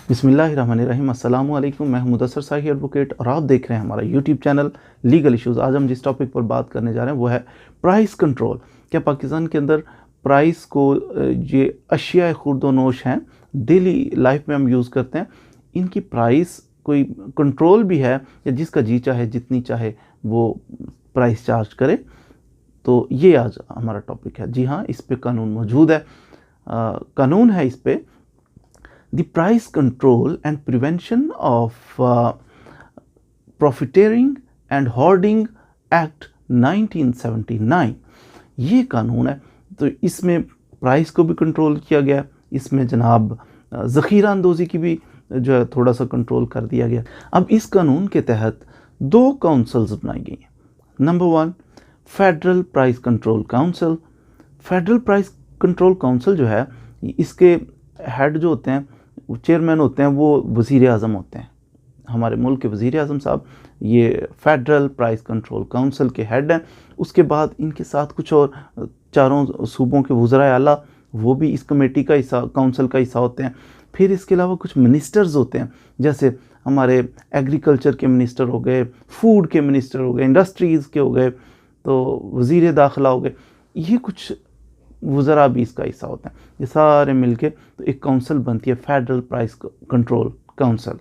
बिस्मिल्लाहिर्रहमानिर्रहीम। अस्सलामु अलैकुम। मैं हूं मुदस्सर साही एडवोकेट और आप देख रहे हैं हमारा यूट्यूब चैनल लीगल इश्यूज़। आज हम जिस टॉपिक पर बात करने जा रहे हैं वो है प्राइस कंट्रोल। क्या पाकिस्तान के अंदर प्राइस को ये अशिया खुर्दोनोश हैं, डेली लाइफ में हम यूज़ करते हैं, इनकी प्राइस कोई कंट्रोल भी है या जिसका जी चाहे जितनी चाहे वो प्राइस चार्ज करे? तो ये आज हमारा टॉपिक है। जी हाँ, इस पे कानून मौजूद है। कानून है इस पे The Price Control and Prevention of Profiteering and Hoarding Act 1979। ये कानून है। तो इसमें प्राइस को भी कंट्रोल किया गया, इसमें जनाब ज़ख़ीरा अंदोज़ी की भी जो है थोड़ा सा कंट्रोल कर दिया गया। अब इस कानून के तहत दो काउंसिल्स बनाई गई हैं। Number 1 federal price control council. Federal price control council जो है, इसके हेड जो होते हैं, चेयरमैन होते हैं, वो वज़ीर आज़म होते हैं। हमारे मुल्क के वज़ीर आज़म साहब ये फेडरल प्राइस कंट्रोल काउंसिल के हेड हैं। उसके बाद इनके साथ कुछ और चारों सूबों के वज़राए आला वो भी इस कमेटी का हिस्सा, काउंसिल का हिस्सा होते हैं। फिर इसके अलावा कुछ मिनिस्टर्स होते हैं, जैसे हमारे एग्रीकल्चर के मिनिस्टर हो गए, फूड के मिनिस्टर हो गए, इंडस्ट्रीज़ के हो गए, तो वज़ीर दाखिला हो गए। ये कुछ वज़रा भी इसका हिस्सा होते हैं। ये सारे मिलके तो एक काउंसिल बनती है, फेडरल प्राइस कंट्रोल काउंसिल।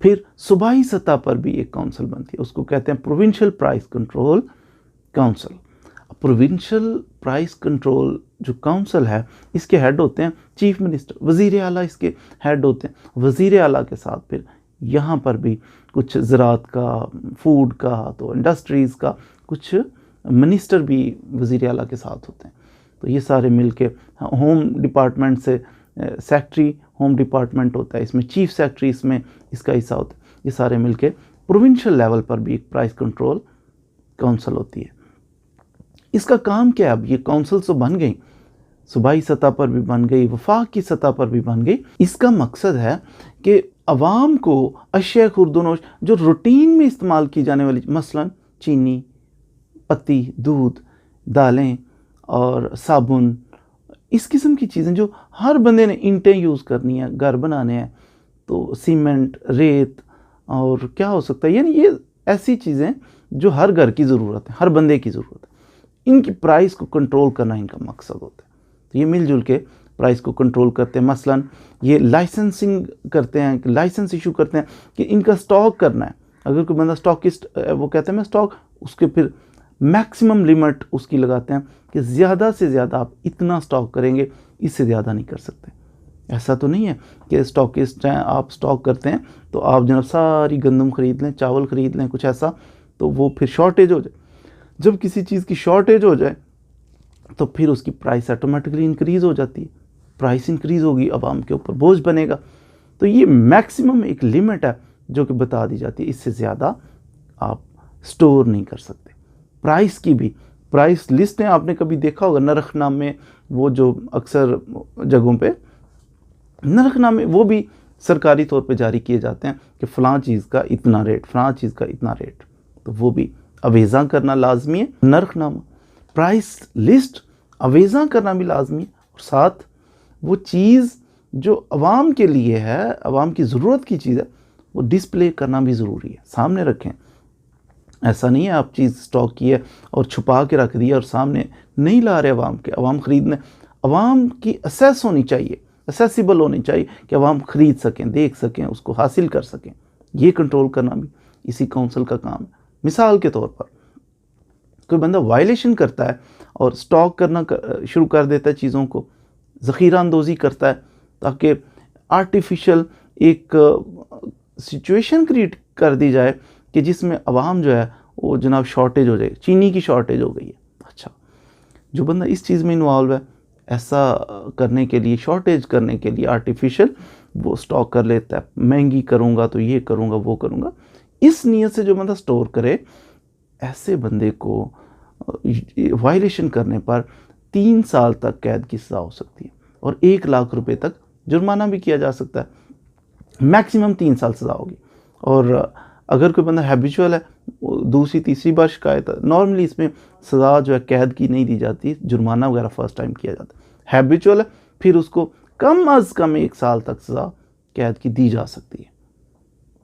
फिर सूबाई सतह पर भी एक काउंसिल बनती है, उसको कहते हैं provincial price control council. Provincial price control जो काउंसिल है, इसके हेड होते हैं चीफ मिनिस्टर, वज़ीर आला इसके हेड होते हैं। वज़ीर आला के साथ फिर यहाँ पर भी कुछ ज़राअत का, फूड का, तो इंडस्ट्रीज़ का कुछ मिनिस्टर भी वज़ीर आला के साथ होते हैं। तो ये सारे मिलके होम डिपार्टमेंट से सेक्रेटरी होम डिपार्टमेंट होता है, इसमें चीफ सेक्रेटरी इसमें इसका हिस्सा होता है। ये सारे मिलके प्रोविंशियल लेवल पर भी एक प्राइस कंट्रोल काउंसिल होती है। इसका काम क्या है? अब ये काउंसिल तो बन गई, सूबाई सतह पर भी बन गई, वफाक की सतह पर भी बन गई। इसका मकसद है कि अवाम को अशिया खुर्दोनोश जो रूटीन में इस्तेमाल की जाने वाली, मसलन चीनी, पत्ती, दूध, दालें और साबुन, इस किस्म की चीज़ें जो हर बंदे ने ईंटें यूज़ करनी है, घर बनाने हैं, तो सीमेंट, रेत और क्या हो सकता है, यानी ये ऐसी चीज़ें जो हर घर की ज़रूरत है, हर बंदे की ज़रूरत है, इनकी प्राइस को कंट्रोल करना इनका मकसद होता है। तो ये मिलजुल के प्राइस को कंट्रोल करते हैं। मसलन ये लाइसेंसिंग करते हैं, लाइसेंस इशू करते हैं कि इनका स्टॉक करना है। अगर कोई बंदा स्टॉकिस्ट, वो कहते हैं मैं स्टॉक, उसके फिर मैक्सिमम लिमिट उसकी लगाते हैं कि ज़्यादा से ज़्यादा आप इतना स्टॉक करेंगे, इससे ज़्यादा नहीं कर सकते। ऐसा तो नहीं है कि स्टॉकिस्ट हैं, आप स्टॉक करते हैं तो आप जनाब सारी गंदम ख़रीद लें, चावल ख़रीद लें, कुछ ऐसा, तो वो फिर शॉर्टेज हो जाए। जब किसी चीज़ की शॉर्टेज हो जाए तो फिर उसकी प्राइस ऑटोमेटिकली इंक्रीज़ हो जाती है। प्राइस इंक्रीज़ होगी, आवाम के ऊपर बोझ बनेगा। तो ये मैक्सिमम एक लिमिट है जो कि बता दी जाती है, इससे ज़्यादा आप स्टोर नहीं कर सकते। प्राइस की भी प्राइस लिस्टें आपने कभी देखा होगा, नरखनामे, वो जो अक्सर जगहों पे नरखनामे वो भी सरकारी तौर पे जारी किए जाते हैं कि फ़लाँ चीज़ का इतना रेट, फ़लाँ चीज़ का इतना रेट, तो वो भी अवेज़ा करना लाजमी है। नरखनामा, प्राइस लिस्ट, अवेज़ा करना भी लाजमी है, और साथ वो चीज़ जो अवाम के लिए है, अवाम की ज़रूरत की चीज़ है, वो डिस्प्ले करना भी ज़रूरी है, सामने रखें। ऐसा नहीं है आप चीज़ स्टॉक की है और छुपा के रख दिया और सामने नहीं ला रहे अवाम के, अवाम ख़रीदने। अवाम की असेस होनी चाहिए, असेसिबल होनी चाहिए कि अवाम ख़रीद सकें, देख सकें, उसको हासिल कर सकें। ये कंट्रोल करना भी इसी काउंसिल का काम है। मिसाल के तौर पर कोई बंदा वायलेशन करता है और स्टॉक करना शुरू कर देता है चीज़ों को, ज़ख़ीरा अंदोज़ी करता है, ताकि आर्टिफिशियल एक सिचुएशन क्रिएट कर दी जाए कि जिसमें अवाम जो है वो जनाब शॉर्टेज हो जाए। चीनी की शॉर्टेज हो गई है, अच्छा, जो बंदा इस चीज़ में इन्वॉल्व है, ऐसा करने के लिए, शॉर्टेज करने के लिए आर्टिफिशियल वो स्टॉक कर लेता है, महंगी करूँगा तो ये करूँगा वो करूँगा, इस नीयत से जो बंदा स्टोर करे, ऐसे बंदे को वायलेशन करने पर 3 साल तक कैद की सज़ा हो सकती है और 1 लाख रुपए तक जुर्माना भी किया जा सकता है। मैक्सिमम 3 साल सज़ा होगी। और अगर कोई बंदा हैबिचुअल है, दूसरी तीसरी बार शिकायत है, नॉर्मली इसमें सज़ा जो है कैद की नहीं दी जाती, जुर्माना वगैरह फ़र्स्ट टाइम किया जाता है। हैबिचुअल है, फिर उसको कम अज़ कम 1 साल तक सज़ा कैद की दी जा सकती है।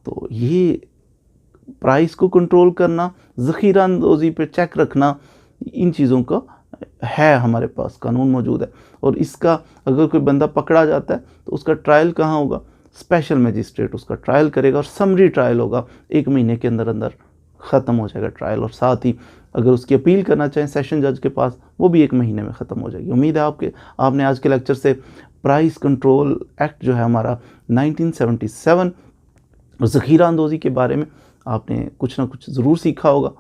तो ये प्राइस को कंट्रोल करना, ज़ख़ीरा अंदोज़ी पे चेक रखना, इन चीज़ों का है, हमारे पास कानून मौजूद है। और इसका अगर कोई बंदा पकड़ा जाता है तो उसका ट्रायल कहाँ होगा? स्पेशल मजिस्ट्रेट उसका ट्रायल करेगा और समरी ट्रायल होगा, 1 महीने के अंदर अंदर ख़त्म हो जाएगा ट्रायल। और साथ ही अगर उसकी अपील करना चाहें सेशन जज के पास, वो भी 1 महीने में ख़त्म हो जाएगी। उम्मीद है आपने आज के लेक्चर से प्राइस कंट्रोल एक्ट जो है हमारा 1977 और ज़ख़ीरा अंदोज़ी के बारे में आपने कुछ ना कुछ ज़रूर सीखा होगा।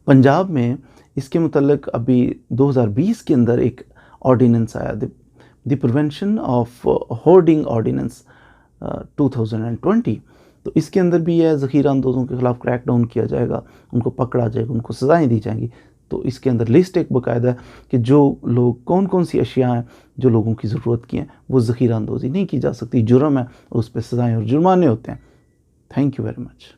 पंजाब में इसके मुतल्लिक़ अभी 2020 के अंदर एक ऑर्डिनेंस आया, the prevention of hoarding ordinance 2020। तो इसके अंदर भी यह ज़ख़ीरा अंदोज़ों के ख़िलाफ़ क्रैकडाउन किया जाएगा, उनको पकड़ा जाएगा, उनको सज़ाएँ दी जाएंगी। तो इसके अंदर लिस्ट एक बाकायदा है कि जो लोग कौन कौन सी अशिया हैं जो लोगों की ज़रूरत की हैं, वो ज़ख़ीरा अंदोज़ी नहीं की जा सकती, जुर्म है, उस पर सज़ाएँ और जुर्माने होते हैं। Thank you very much.